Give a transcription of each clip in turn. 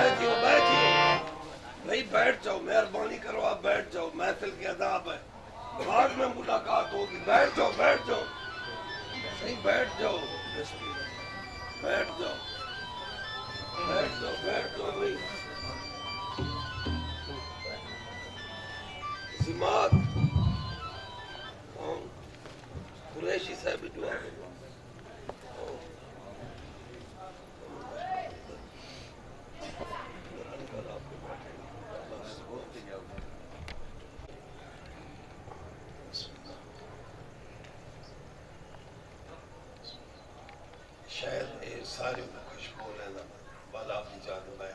بیٹھیو نہیں بیٹھ جاؤ، مہربانی کرو آپ بیٹھ جاؤ، محفل کے آداب ہے، بعد میں ملاقات ہوگی، بیٹھ جاؤ صحیح بیٹھ جاؤ بیٹھ جاؤ بھائی سماعت قریشی صاحب دعا شاید یہ سارے خوشبو لینا بالا کی جانب ہے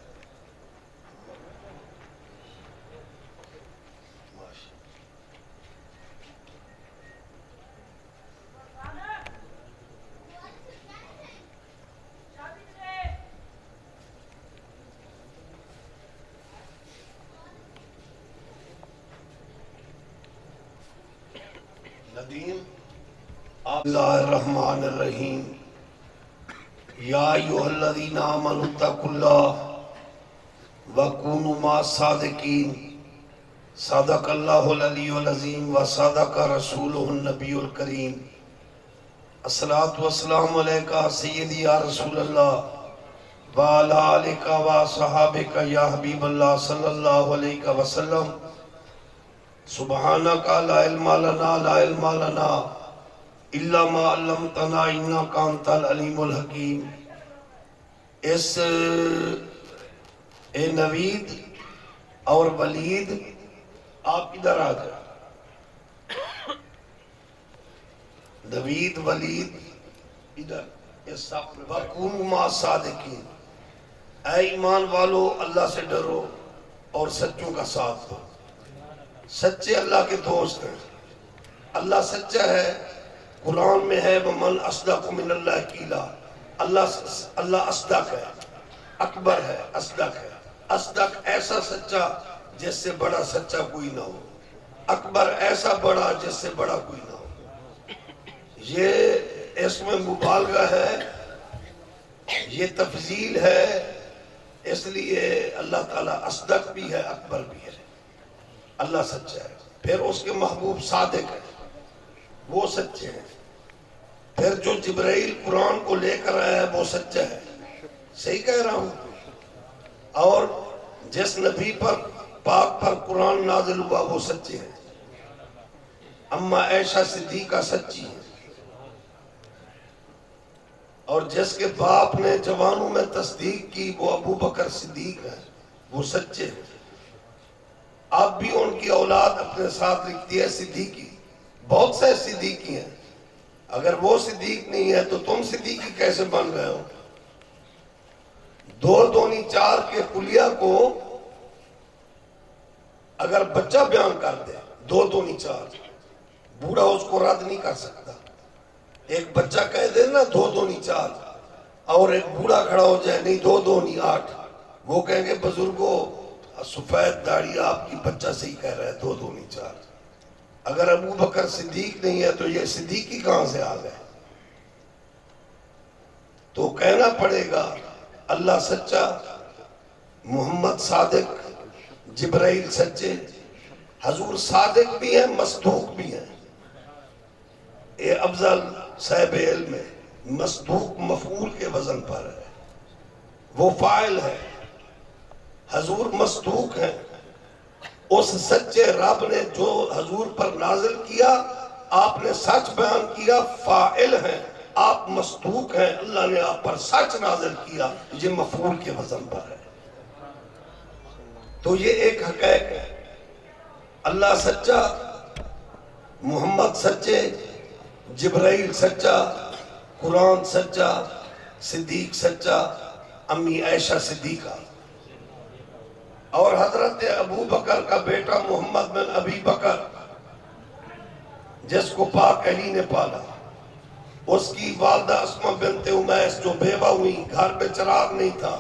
ندیم اللہ الرحمن الرحیم یا ایوہ الذین آمنوا اتقوا اللہ وکونوا مع الصادقین صدق اللہ العلی العظیم و صدق رسولہ النبی الکریم الصلاة والسلام علیکہ سیدی یا رسول اللہ وعلی آلکہ و صحابکہ یا حبیب اللہ صلی اللہ علیہ وسلم سبحانکا لا علم لنا لا علم لنا الا ما علمتنا انکا انت العلیم الحکیم۔ اس نوید اور ولید آپ ادھر آ جائیں، نوید ولید ادھر اس سب وَقُومُوا مَعَ الصَّادِقِينَ، اے ایمان والو اللہ سے ڈرو اور سچوں کا ساتھ دو۔ سچے اللہ کے دوست ہیں، اللہ سچا ہے، قرآن میں ہے وَمَنْ أَصْدَقُ مِنَ اللَّهِ قِيلًا، اللہ اصدق ہے، اکبر ہے، اصدق ہے، اصدق ایسا سچا جس سے بڑا سچا کوئی نہ ہو، اکبر ایسا بڑا جس سے بڑا کوئی نہ ہو۔ یہ اس میں مبالغہ ہے، یہ تفضیل ہے، اس لیے اللہ تعالیٰ اصدق بھی ہے، اکبر بھی ہے، اللہ سچا ہے۔ پھر اس کے محبوب صادق ہے، وہ سچے ہیں۔ پھر جو جبرائیل قرآن کو لے کر آیا ہے وہ سچا ہے، صحیح کہہ رہا ہوں۔ اور جس نبی پر پاک پر قرآن نازل ہوا وہ سچے ہیں۔ اما عائشہ صدیقہ سچی ہے، اور جس کے باپ نے جوانوں میں تصدیق کی وہ ابو بکر صدیق ہے، وہ سچے ہیں۔ اب بھی ان کی اولاد اپنے ساتھ لکھتی ہے صدیقی، بہت سے صدیقی ہیں، اگر وہ صدیق نہیں ہے تو تم صدیقی کیسے بن گئے ہو؟ دو دونی چار کے کلیہ کو اگر بچہ بیان کر دے، دو دونی چار، بوڑھا اس کو رد نہیں کر سکتا۔ ایک بچہ کہہ دے نا دو دونی چار، اور ایک بوڑھا کھڑا ہو جائے نہیں دو دونی آٹھ، وہ کہیں گے بزرگوں سفید داڑھی آپ کی بچہ صحیح کہہ رہا ہے دو دونی چار۔ اگر ابو بکر صدیق نہیں ہے تو یہ صدیقی کہاں سے آ گئے؟ تو کہنا پڑے گا اللہ سچا، محمد صادق، جبرائیل سچے، حضور صادق بھی ہیں مصدوق بھی ہیں۔ یہ افضل صاحب علم ہے، مصدوق مفعول کے وزن پر ہے، وہ فاعل ہے، حضور مصدوق ہیں۔ اس سچے رب نے جو حضور پر نازل کیا، آپ نے سچ بیان کیا، فاعل ہیں، آپ مصدوق ہیں، اللہ نے آپ پر سچ نازل کیا، یہ مفعول کے وزن پر ہے۔ تو یہ ایک حقیقت ہے، اللہ سچا، محمد سچے، جبرائیل سچا، قرآن سچا، صدیق سچا، امی عائشہ صدیقہ، اور حضرت ابو بکر کا بیٹا محمد بن ابی بکر جس کو پاک علی نے پالا، اس کی والدہ اسمہ بنت امیس جو بیوہ ہوئی، گھر پہ چراغ نہیں تھا،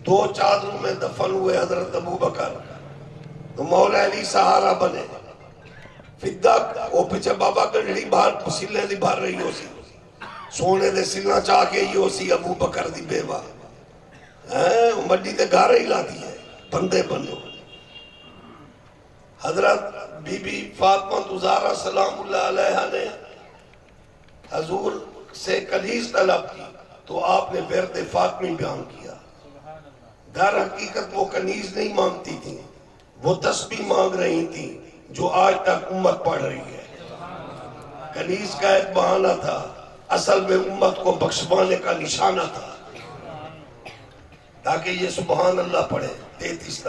دو چادروں میں دفن ہوئے حضرت ابو بکر، تو مولا علی سہارا بنے، فدہ وہ پیچھے بابا گنڈی باہر پسیلے دی بھر رہی ہو سی، سونے دے سلنا چاہ کے ہی ہو سی ابو بکر دی بیوہ، مڈی تے گارے ہی لا دی ہے بندے بنو. حضرت بی بی فاطمہ زہرا سلام اللہ علیہ نے حضور سے کنیز طلب کی تو آپ نے ورد فاطمی بیان کیا. در حقیقت وہ کنیز نہیں مانگتی تھی، وہ تسبیح مانگ رہی تھی جو آج تک امت پڑھ رہی ہے. کنیز کا ایک بہانہ تھا، اصل میں امت کو بخشوانے کا نشانہ تھا تاکہ یہ سبحان اللہ پڑھے 33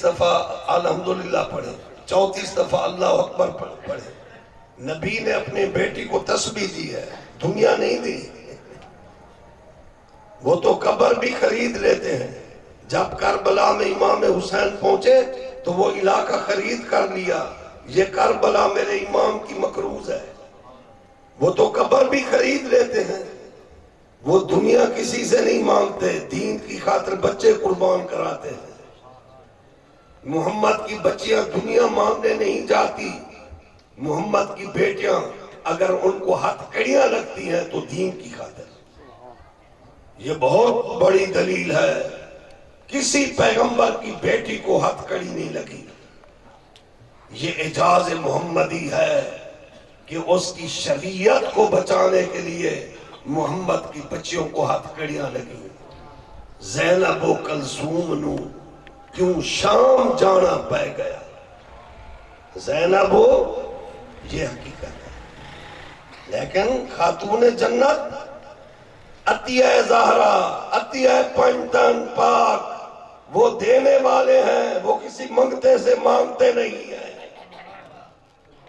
دفعہ الحمدللہ پڑھے، 34 دفعہ اللہ اکبر پڑھے. نبی نے اپنے بیٹی کو تسبیح دی ہے، دنیا نہیں دی. وہ تو قبر بھی خرید لیتے ہیں. جب کربلا میں امام حسین پہنچے تو وہ علاقہ خرید کر لیا، یہ کربلا میرے امام کی مقروض ہے. وہ تو قبر بھی خرید لیتے ہیں. وہ دنیا کسی سے نہیں مانگتے، دین کی خاطر بچے قربان کراتے ہیں. محمد کی بچیاں دنیا مانگنے نہیں جاتی. محمد کی بیٹیاں اگر ان کو ہتھ کڑیاں لگتی ہیں تو دین کی خاطر. یہ بہت بڑی دلیل ہے. کسی پیغمبر کی بیٹی کو ہتھ کڑی نہیں لگی. یہ اعجاز محمدی ہے کہ اس کی شریعت کو بچانے کے لیے محمد کی بچیوں کو ہاتھ کڑیاں لگی. زینب و کلثوم نو کیوں شام جانا پہ گیا. زینب ہو یہ حقیقت ہے. لیکن خاتون جنت عطیہ زہرا، عطیہ پنجتن پاک وہ دینے والے ہیں، وہ کسی منگتے سے مانگتے نہیں ہیں.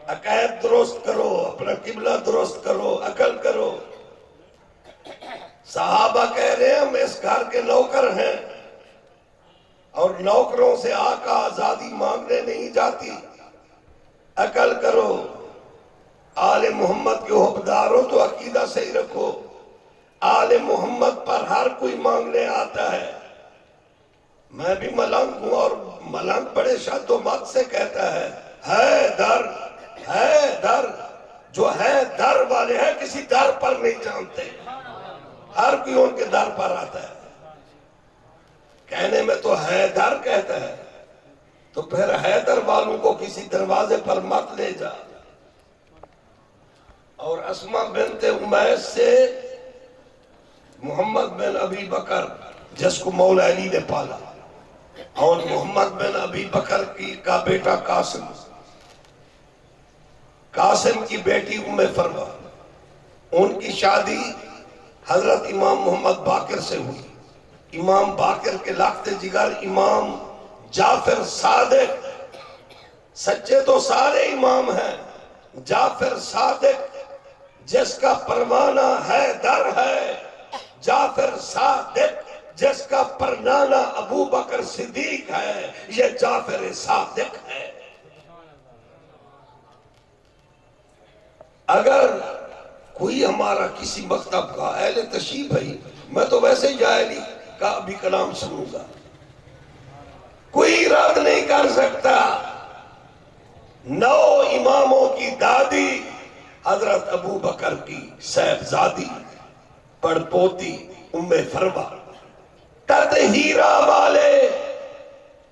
عقائد درست کرو، اپنا قبلہ درست کرو، عقل کرو. صحابہ کہہ رہے ہیں ہم اس گھر کے نوکر ہیں اور نوکروں سے آقا آزادی مانگنے نہیں جاتی. عقل کرو. آل محمد کے حبداروں تو عقیدہ صحیح رکھو. آل محمد پر ہر کوئی مانگنے آتا ہے. میں بھی ملنگ ہوں اور ملنگ بڑے شد و مت سے کہتا ہے در ہے در. جو ہے در والے ہیں کسی در پر نہیں جانتے. ہر کوئی ان کے در پر آتا ہے. کہنے میں تو ہے در کہتا ہے، تو پھر حیدر والوں کو کسی دروازے پر مت لے جا. اور اسما بنت امیس سے محمد بن ابی بکر جس کو مولا علی نے پالا، اور محمد بن ابی بکر کا بیٹا قاسم، قاسم کی بیٹی ام فروہ، ان کی شادی حضرت امام محمد باقر سے ہوئی. امام باقر کے لاخت جگر امام جعفر صادق، سچے تو سارے امام ہیں، جعفر صادق جس کا پروانہ ہے در ہے، جعفر صادق جس کا پرنانہ ابو بکر صدیق ہے، یہ جعفر صادق ہے. اگر کوئی ہمارا کسی مکتب کا اہل تشریف ہے، میں تو ویسے جاہلی کا بھی کلام سنوں گا، کوئی رد نہیں کر سکتا. 9 اماموں کی دادی حضرت ابو بکر کی صاحبزادی پڑپوتی ام فروہ، تطہیرہ والے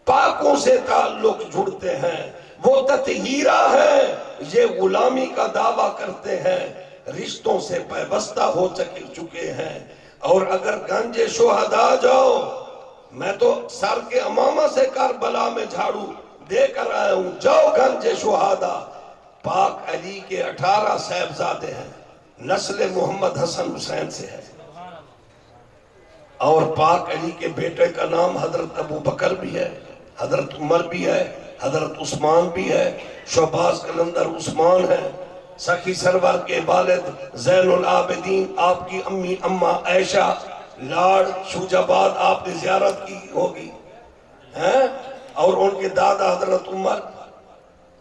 پاکوں سے تعلق جڑتے ہیں. وہ تطہیرہ ہیں، یہ غلامی کا دعویٰ کرتے ہیں، رشتوں سے پیوستہ ہو چکے ہیں. اور اگر گنج شہداء جاؤ، میں تو سر کے امامہ سے کربلا میں جھاڑو دے کر آیا ہوں، جاؤ گنج شہداء. پاک علی کے 18 صاحبزادے ہیں، نسل محمد حسن حسین سے ہے. اور پاک علی کے بیٹے کا نام حضرت ابو بکر بھی ہے، حضرت عمر بھی ہے، حضرت عثمان بھی ہے. شہباز قلندر عثمان ہے. سخی سرور کے والد زین العابدین، آپ کی امی اماں عائشہ لاڑ شوجاباد آپ نے زیارت کی ہوگی، اور ان کے دادا حضرت عمر.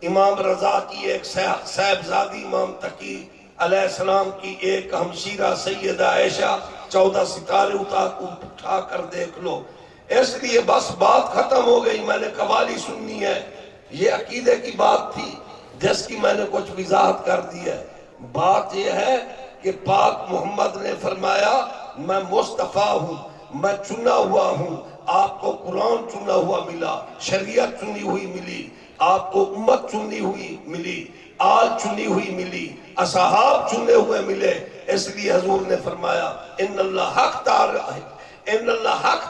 امام رضا کی ایک صاحبزادی امام تقی علیہ السلام کی ایک ہمشیرہ سیدہ عائشہ. 14 ستارے اٹھا کر دیکھ لو. اس لیے بس بات ختم ہو گئی. میں نے قوالی سننی ہے، یہ عقیدے کی بات تھی جس کی میں نے کچھ وضاحت کر دی ہے. بات یہ ہے کہ پاک محمد نے فرمایا میں مصطفیٰ ہوں. میں چنا ہوا ہوں، آپ کو قرآن چنا ہوا ملا، شریعت چنی ہوئی ملی، آپ کو امت چنی ہوئی ملی، آل چنی ہوئی ملی، اصحاب چنے ہوئے ملے۔ اس لیے حضور نے فرمایا ان اللہ حق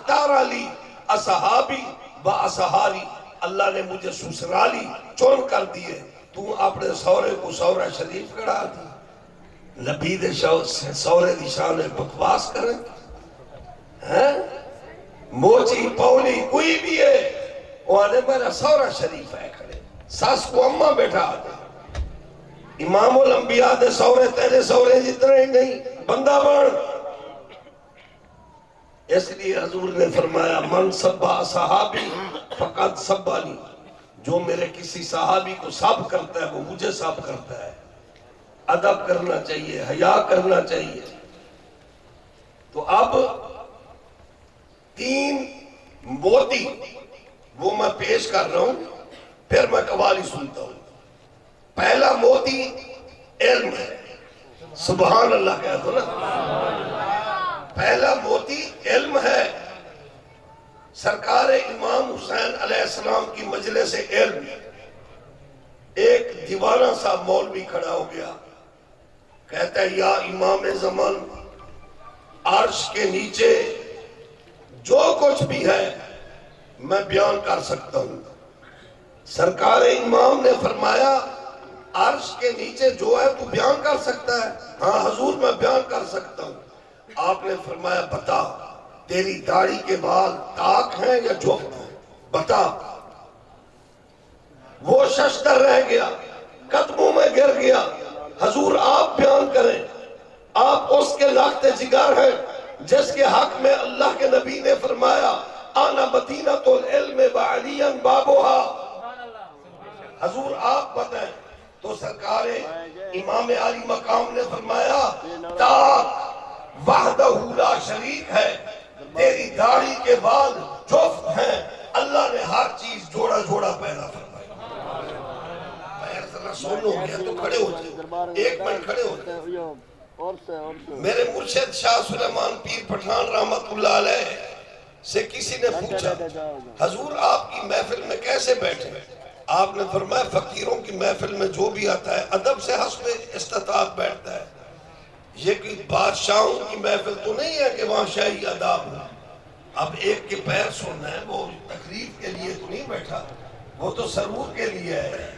تارا لی اصحابی و اصحاری، اللہ نے مجھے سسرالی چون کر دیے، تو اپنے سورے کو سورہ شریف کڑا دی۔ نبی دے سورے دی شان بکواس کریں ہیں؟ موچی پولی کوئی بھی ہے وہ آنے میرا سورہ شریف ہے کھڑے، ساس کو اممہ بیٹھا دے، امام الانبیاء دے سورے تیرے سورے جتنے ہی نہیں، بندہ بڑھ۔ اس لیے حضور نے فرمایا من سبا صحابی فقط سبانی، جو میرے کسی صحابی کو سب کرتا ہے وہ مجھے سب کرتا ہے۔ ادب کرنا چاہیے، حیا کرنا چاہیے۔ تو اب 3 موتی وہ میں پیش کر رہا ہوں، پھر میں قوالی سنتا ہوں۔ پہلا موتی علم ہے، سبحان اللہ کہہ دو نا۔ پہلا موتی علم ہے۔ سرکار امام حسین علیہ السلام کی مجلس علم، ایک دیوانہ سا مولوی کھڑا ہو گیا، کہتا ہے یا امام زمان، عرش کے نیچے جو کچھ بھی ہے میں بیان کر سکتا ہوں۔ سرکار امام نے فرمایا عرش کے نیچے جو ہے تو بیان کر سکتا ہے؟ ہاں حضور میں بیان کر سکتا ہوں۔ آپ نے فرمایا بتا تیری داڑھی کے بال طاق ہیں یا جفت ہیں؟ بتا۔ وہ ششدر رہ گیا، قدموں میں گر گیا، حضور آپ بیان کریں، آپ اس کے لاخت جگر ہیں جس کے حق میں اللہ کے نبی نے فرمایا آنا مدینۃ العلم وعلی بابوہا۔ حضور آپ بتائیں۔ تو سرکار امام علی مقام نے فرمایا طاق وحدہ لا شریک ہے، تیری داڑھی کے بال جفت ہیں، اللہ نے ہر چیز جوڑا جوڑا پیدا فرمایا۔ پیر ذرا سن ہو گیا تو کھڑے ہو جائے، ایک منٹ کھڑے ہو جائے۔ میرے مرشد شاہ سلیمان پیر پٹھان رحمت اللہ علیہ سے کسی نے پوچھا حضور آپ کی محفل میں کیسے بیٹھے؟ آپ نے فرمایا فقیروں کی محفل میں جو بھی آتا ہے ادب سے حسب استطاعت بیٹھتا ہے، یہ کوئی بادشاہوں کی محفل تو نہیں ہے کہ وہاں شاہی آداب ہو۔ اب ایک کے پیر سننا ہے، وہ تقریب کے لیے تو نہیں بیٹھا، وہ تو سرور کے لیے ہے۔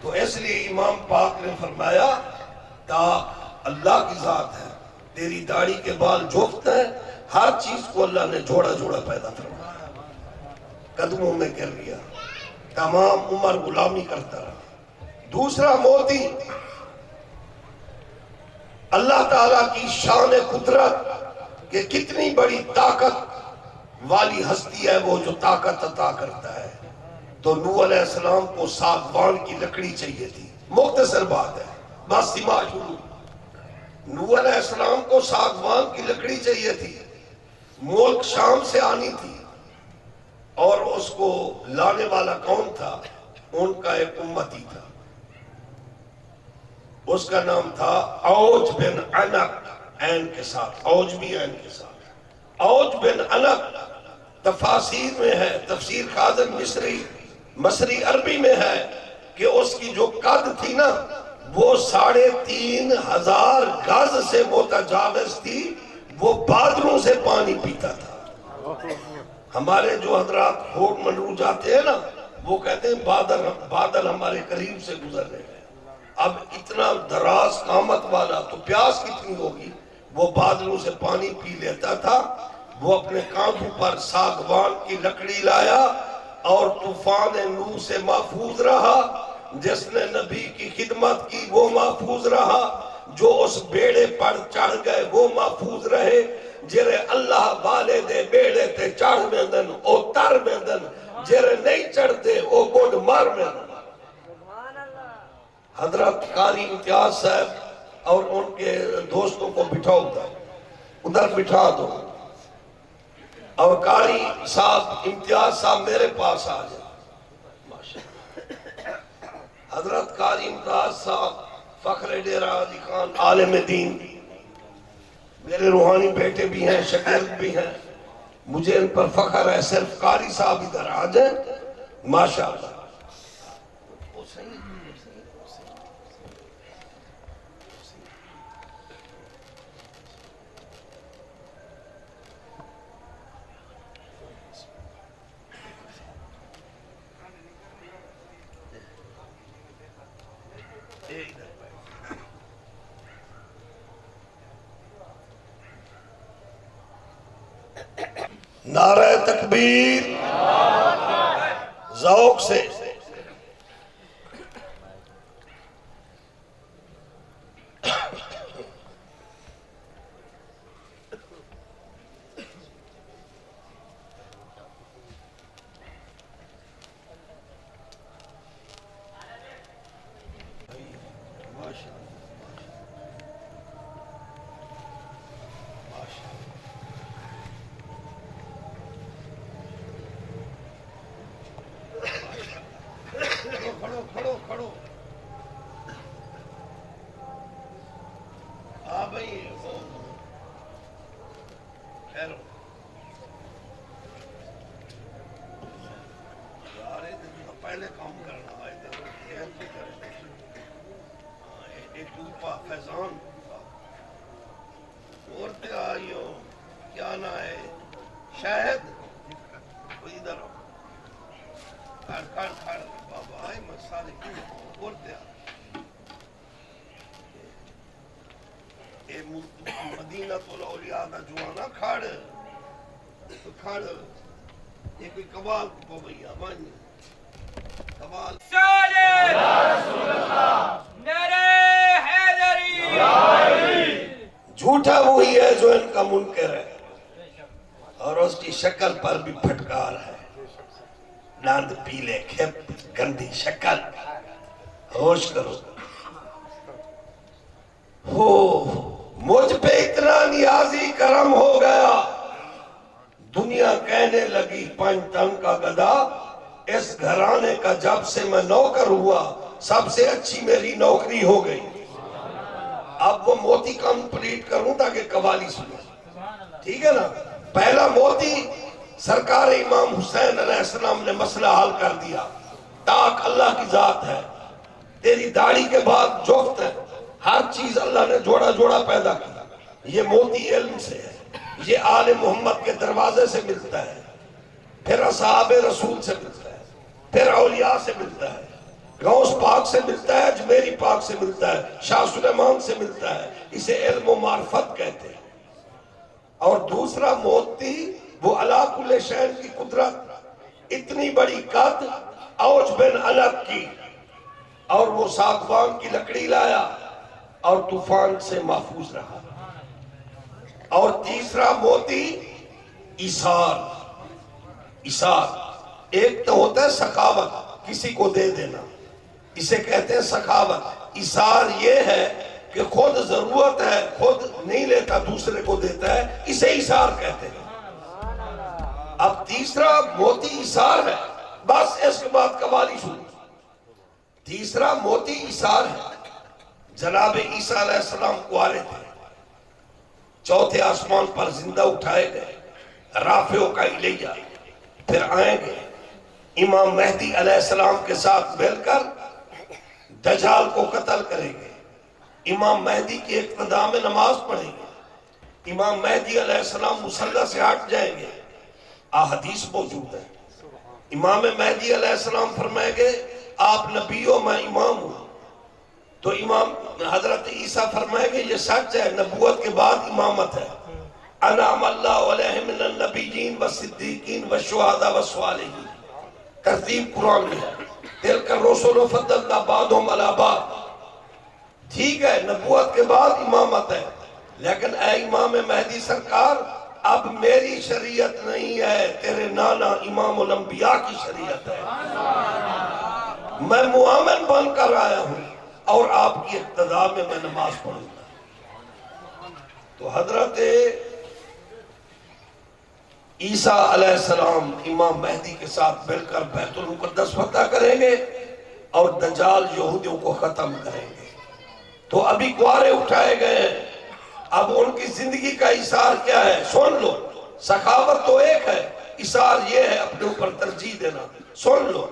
تو اس لیے امام پاک نے فرمایا طاق اللہ کی ذات ہے، تیری داڑھی کے بال جفت ہیں، ہر چیز کو اللہ نے جوڑا جوڑا پیدا فرمایا۔ قدموں میں گر گیا، تمام عمر غلامی کرتا رہا۔ دوسرا موتی اللہ تعالیٰ کی شان قدرت کہ کتنی بڑی طاقت والی ہستی ہے وہ جو طاقت عطا کرتا ہے۔ تو نوح علیہ السلام کو ساگوان کی لکڑی چاہیے تھی، مختصر بات ہے بس سماج شروع۔ نوح علیہ السلام کو ساگوان کی لکڑی چاہیے تھی، ملک شام سے آنی تھی، اور اس کو لانے والا کون تھا؟ ان کا ایک امتی تھا، اس کا نام تھا اوج بن عنق، عین کے ساتھ، اوج بھی عین کے ساتھ۔ اوج بن عنق تفاسیر میں ہے، تفسیر خازن مصری عربی میں ہے کہ اس کی جو قد تھی نا وہ 3500 گز سے متجاوز تھی، وہ بادلوں سے پانی پیتا تھا۔ ہمارے جو حضرات ہوٹ منڈو جاتے ہیں نا وہ کہتے ہیں بادل ہمارے قریب سے گزر رہے ہیں۔ اب اتنا دراز قامت والا تو پیاس کتنی ہوگی، وہ بادلوں سے پانی پی لیتا تھا۔ وہ اپنے کاندھوں پر ساگوان کی لکڑی لایا اور طوفان نوح سے محفوظ رہا۔ جس نے نبی کی خدمت کی وہ محفوظ رہا، جو اس بیڑے پر چڑھ گئے وہ محفوظ رہے۔ جرے اللہ والے دے بیڑے تے چڑھ بیندن او تر بیندن، جرے نہیں چڑھ دے او گوڑ مار بیندن۔ حضرت قاری امتیاز صاحب اور ان کے دوستوں کو بٹھاؤ ادھر بٹھا دو، اور قاری صاحب امتیاز صاحب میرے پاس آ جائے۔ حضرت قاری امتیاز صاحب فخر ڈیرہ علی خان عالم دین، میرے روحانی بیٹے بھی ہیں، شاگرد بھی ہیں، مجھے ان پر فخر ہے. صرف قاری صاحب ادھر آ جائیں ماشاءاللہ. نعرہ تکبیر ذوق سے. کھڑو کھڑو. ہاں بھائی خیر پہلے کام کرنا ایک ٹوپا فیضان اور آئیو کیا نہ ہے شاید ادھر کھڑ بابا آئے مسالے اور مدینہ تو الاولیاء دا جوانا کھڑ یہ کوئی کبال کو بھیا بانی کبال یا رسول اللہ نعرہ حیدری جھوٹا وہی ہے جو ان کا منکر ہے اور اس کی شکل پر بھی پھٹکار ہے. داند پیلے کھپ گندی شکل. ہوش کرو. ہو مجھ پہ اتنا نیازی کرم ہو گیا دنیا کہنے لگی پنج تن کا گدا. اس گھرانے کا جب سے میں نوکر ہوا سب سے اچھی میری نوکری ہو گئی. اب وہ موتی کمپلیٹ کروں تاکہ قوالی سنو. ٹھیک ہے نا. پہلا موتی سرکار امام حسین علیہ السلام نے مسئلہ حل کر دیا. تاک اللہ کی ذات ہے، تیری داڑھی کے بعد جفت ہے، ہر چیز اللہ نے جوڑا جوڑا پیدا کیا. یہ موتی علم سے ہے، یہ آل محمد کے دروازے سے ملتا ہے، پھر اصحاب رسول سے ملتا ہے، پھر اولیاء سے ملتا ہے، غوث پاک سے ملتا ہے، اجمیری پاک سے ملتا ہے، شاہ سلیمان سے ملتا ہے. اسے علم و معرفت کہتے ہیں. اور دوسرا موتی وہ علا کل شین کی قدرت، اتنی بڑی قد اوج بن علق کی، اور وہ ساگوان کی لکڑی لایا اور طوفان سے محفوظ رہا. اور تیسرا موتی ایثار. ایک تو ہوتا ہے سخاوت، کسی کو دے دینا، اسے کہتے ہیں سخاوت. ایثار یہ ہے کہ خود ضرورت ہے خود نہیں لیتا دوسرے کو دیتا ہے، اسے ایثار کہتے ہیں. اب تیسرا موتی ایثار ہے. بس اس کے بعد قوالی سنو. تیسرا موتی ایثار ہے. جناب عیسیٰ علیہ السلام کوارے تھے، چوتھے آسمان پر زندہ اٹھائے گئے، رافعوں کا الیہ. پھر آئیں گے امام مہدی علیہ السلام کے ساتھ مل کر دجال کو قتل کریں گے. امام مہدی کی اقتداء میں نماز پڑھیں گے. امام مہدی علیہ السلام مصلی سے ہٹ جائیں گے. احادیث موجود ہے. امام مہدی علیہ السلام فرمائیں گے آپ نبی ہو میں امام ہوں. تو امام حضرت عیسیٰ فرمائیں گے یہ سچ ہے، نبوت کے بعد امامت ہے. انعم اللہ علیہ من النبیین والصدیقین والشہداء والصالحین. ترتیب قرآن میں ہے. تلک الرسل فضلنا بعضهم علی بعض. ٹھیک ہے نبوت کے بعد امامت ہے، لیکن اے امام مہدی سرکار اب میری شریعت نہیں ہے، تیرے نانا امام الانبیاء کی شریعت ہے. میں معامن بن کر آیا ہوں اور آپ کی اقتداء میں نماز پڑھوں گا. تو حضرت عیسیٰ علیہ السلام امام مہدی کے ساتھ مل کر بیت المقدس فتح کریں گے اور دجال یہودیوں کو ختم کریں گے. تو ابھی کوارے اٹھائے گئے ہیں. اب ان کی زندگی کا اثار کیا ہے سن لو. سخاوت تو ایک ہے، اثار یہ ہے اپنے اوپر ترجیح دینا. سن لو.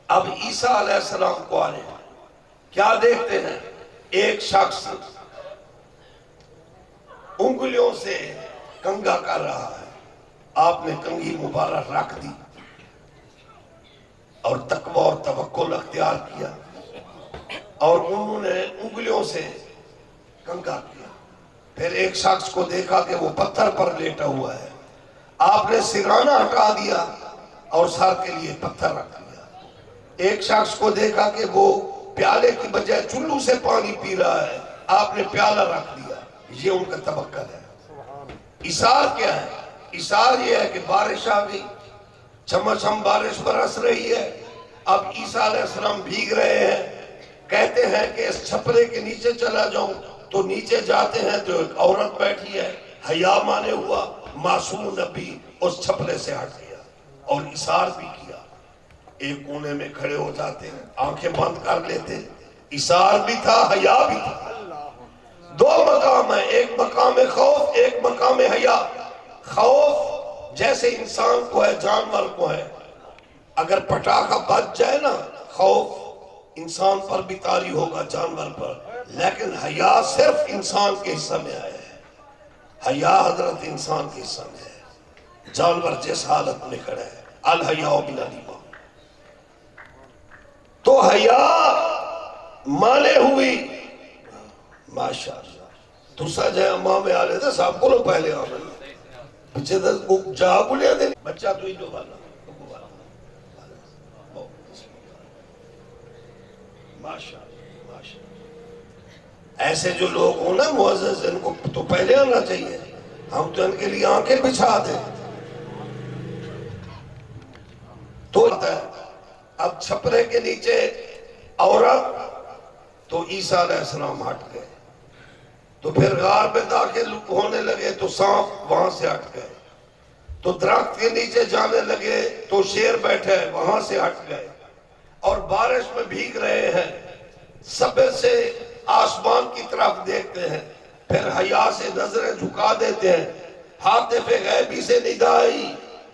اب عیسیٰ علیہ السلام کو آ رہے ہیں، کیا دیکھتے ہیں؟ ایک شخص انگلیوں سے کنگا کر رہا ہے. آپ نے کنگھی مبارک رکھ دی اور تقوی اور توکل اختیار کیا، اور انہوں نے انگلیوں سے کنگا کیا. پھر ایک شخص کو دیکھا کہ وہ پتھر پر لیٹا ہوا ہے. آپ نے سرانہ ہٹا دیا اور سر کے لیے پتھر رکھ دیا. ایک شخص کو دیکھا کہ وہ پیالے کی بجائے چلو سے پانی پی رہا ہے. آپ نے پیالہ رکھ دیا. یہ ان کا توکل ہے. اثار کیا ہے؟ اثار یہ ہے کہ بارش آ گئی، چھمچم بارش برس رہی ہے. اب عیسیٰ علیہ السلام بھیگ رہے ہیں. کہتے ہیں کہ اس چھپرے کے نیچے چلا جاؤں، تو نیچے جاتے ہیں تو ایک عورت بیٹھی ہے. حیا مانے ہوا معصوم نبی اس چھپرے سے ہٹ گیا اور اثار بھی کیا. ایک کونے میں کھڑے ہو جاتے ہیں، آنکھیں بند کر لیتے. اثار بھی تھا، حیا بھی تھا. دو مقام ہیں، ایک مقام خوف، ایک مقام حیا. خوف جیسے انسان کو ہے، جانور کو ہے. اگر پٹاخہ بچ جائے نا، خوف انسان پر بھی طاری ہوگا، جانور پر. لیکن حیا صرف انسان کے حصہ میں آیا ہے. حیا حضرت انسان کے حصہ میں ہے. جانور جس حالت میں کھڑا ہے، الحیاء من الایمان. تو حیا مانے ہوئی ماشاءاللہ. تسا جائے امام آلے تھے صاحب کو لو پہلے آمن پچھے تھا جا بولیا دے بچہ تو ہی جو والا ماشاءاللہ. ایسے جو لوگ ہوں نا معزز، ان کو تو پہلے آنا چاہیے. ہم تو ان کے لیے آنکھیں بچھا دیں. تو اب چھپرے کے نیچے عورت، تو عیسیٰ علیہ السلام ہٹ گئے. تو پھر غار میں داخل ہونے لگے تو سانپ وہاں سے ہٹ گئے. تو درخت کے نیچے جانے لگے تو شیر بیٹھے وہاں سے ہٹ گئے. اور بارش میں بھیگ رہے ہیں، صبر سے آسمان کی طرف دیکھتے ہیں. پھر حیا سے نظریں جھکا دیتے ہیں. حاطف غیبی سے ندائی،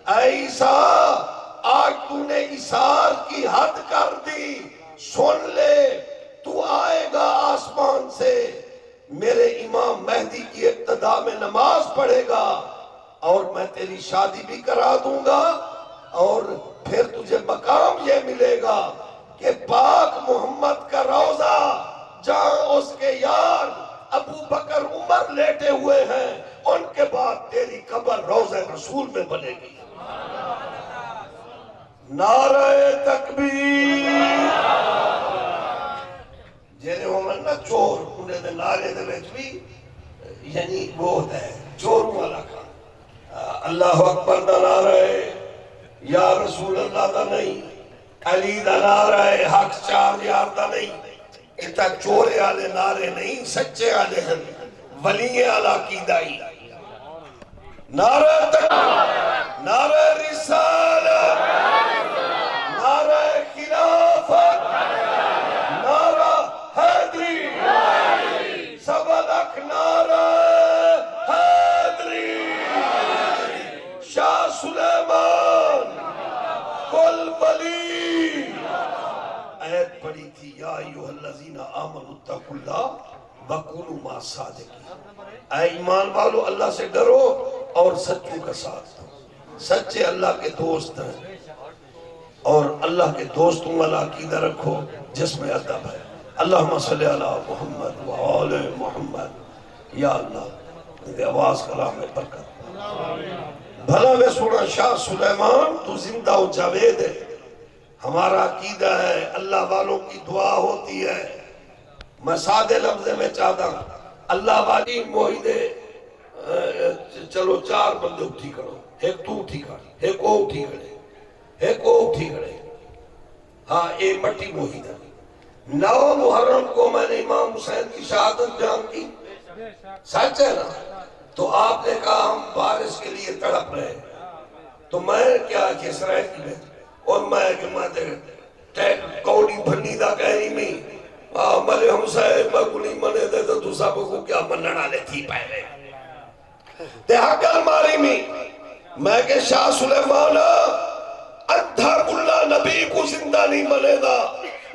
اے عیسیٰ آج تو نے اثار کی حد کر دی. سن لے، تو آئے گا آسمان سے، میرے امام مہدی کی ابتدا میں نماز پڑھے گا، اور میں تیری شادی بھی کرا دوں گا. اور پھر تجھے مقام یہ ملے گا کہ پاک محمد کا روضہ جہاں اس کے یار ابو بکر عمر لیٹے ہوئے ہیں، ان کے بعد تیری قبر روضہ رسول میں بنے گی. نعرہ تکبیر. جینے ہمیں نا چور انہیں دے نعرے دے ویچ بھی یعنی وہ ہوتا ہے چوروں والا کا. اللہ اکبر دا نعرہ ہے، یا رسول اللہ دا نہیں، علی دا نعرہ ہے، حق چار یار دا نہیں. اتنا چورے آلے نعرے نہیں، سچے آلے ہیں، ولی آلہ کی دائی. نعرہ تکبیر، نعرہ رسالت، نعرہ خلافت، نعرہ حیدری، سوا لاکھ نعرہ حیدری. شاہ سلیمان کل ولی. آیت پڑھی تھی، یا ایوہ الذین آمنوا اتقوا اللہ وکونوا مع الصادقین. اے ایمان والو اللہ سے ڈرو اور سچوں کا ساتھ دو. سچے اللہ کے دوست ہیں، اور اللہ کے دوستوں والا عقیدہ رکھو جس میں ادب ہے. اللہم صلی علی محمد وآل محمد. یا اللہ دے آواز کلام میں برکت. بھلا میں سونا شاہ سلیمان تو زندہ و جاوید ہے. ہمارا عقیدہ ہے، اللہ والوں کی دعا ہوتی ہے. میں سادے لفظ میں چاہتا ہوں، اللہ والی معاہدے. چلو چار بندے اٹھی کرو، ایک تو اٹھی کر، ایک وہ اٹھی کھڑے، ایک وہ اٹھی کھڑے. ہاں ایک مٹی معاہدہ. 9 محرم کو میں نے امام حسین کی شہادت بیان کی، سچ ہے نا. تو آپ نے کہا ہم بارش کے لیے تڑپ رہے. تو میں کیا کہ اسرائیل کی بیٹھ اور میں کہ میں کوڑی بھنی دا کہنی میں ملے ہم صاحب کو نہیں منے دے تو سب کو کیا مننا لے تھی پہلے تے حقل ماری میں کہ شاہ سلیمان اندھا ملا نبی کو زندہ نہیں منے دا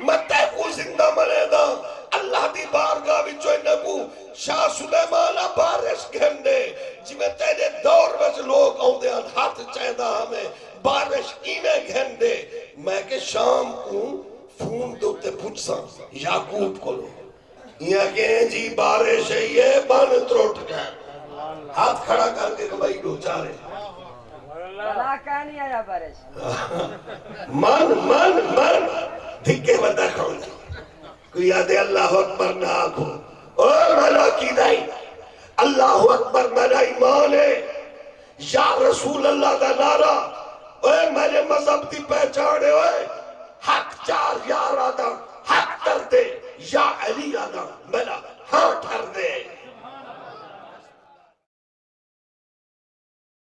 میں تے کو زندہ منے دا اللہ دی بارگاہ وچوں انکو شاہ سلیمان بارش گھندے جی میں تیرے دور وچ لوگ آؤندے ہیں ہاتھ چاہدا ہمیں بارش ایویں گھندے میں کہ شام کو فون دوتے پوچھساں یعقوب کو لو یہ کہ جی بارش ہے یہ بان تروٹ گئے ہاتھ کھڑا کر کے بھائی دو چارے بلا کہانی آیا بارش من دھکے بندہ کھاؤں کوئی یاد اللہ اکبر نہ آگو اور ملا کی دائی اللہ اکبر میرا ایمان ہے یا رسول اللہ دا نعرہ اے میرے مذہب دی پہچانے ہوئے حق چار یار آدھا حق کر دے یا علی آدھا میں